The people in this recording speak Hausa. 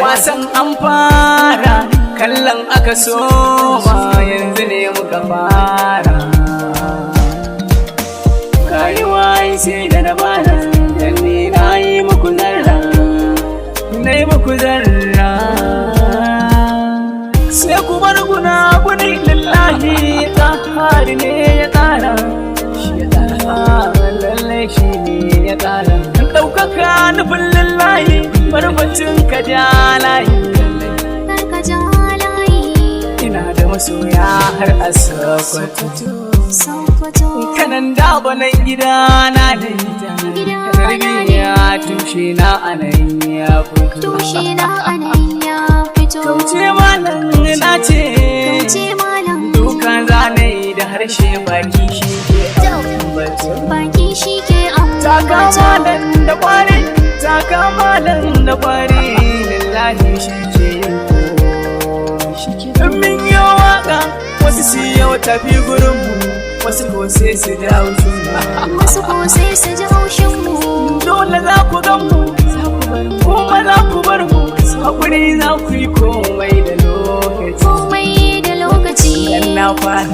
Wasan an fara, kallon aka soma, yanzu ne muka fara. Rayuwa sai da dabara, dan ni na yi muku zarra, na yi muku zarra. Sai ku bar guna guni lillahi, tsari ne ya tsara. Lallai shi ne ya tsara. Ɗaukaka nufin lillahi, barbacin ka ja layi. Ina da masoya har a Sokoto. Kanan daba na gida na da ita. Tarbiyya tushe na anan ya fito. Kauce malam na ce. Duka zanayi da harshe baki shi ke Taka malam da kwari, taka malam da kwari, lillahi shi ke yin ko. Min yi waka, wasu su yau tafi gurinmu, wasu ko sai su ji haushinmu. Dole za ku gan mu, kuma za ku bar mu, haƙuri za ku yi komai da lokaci. Dan na fara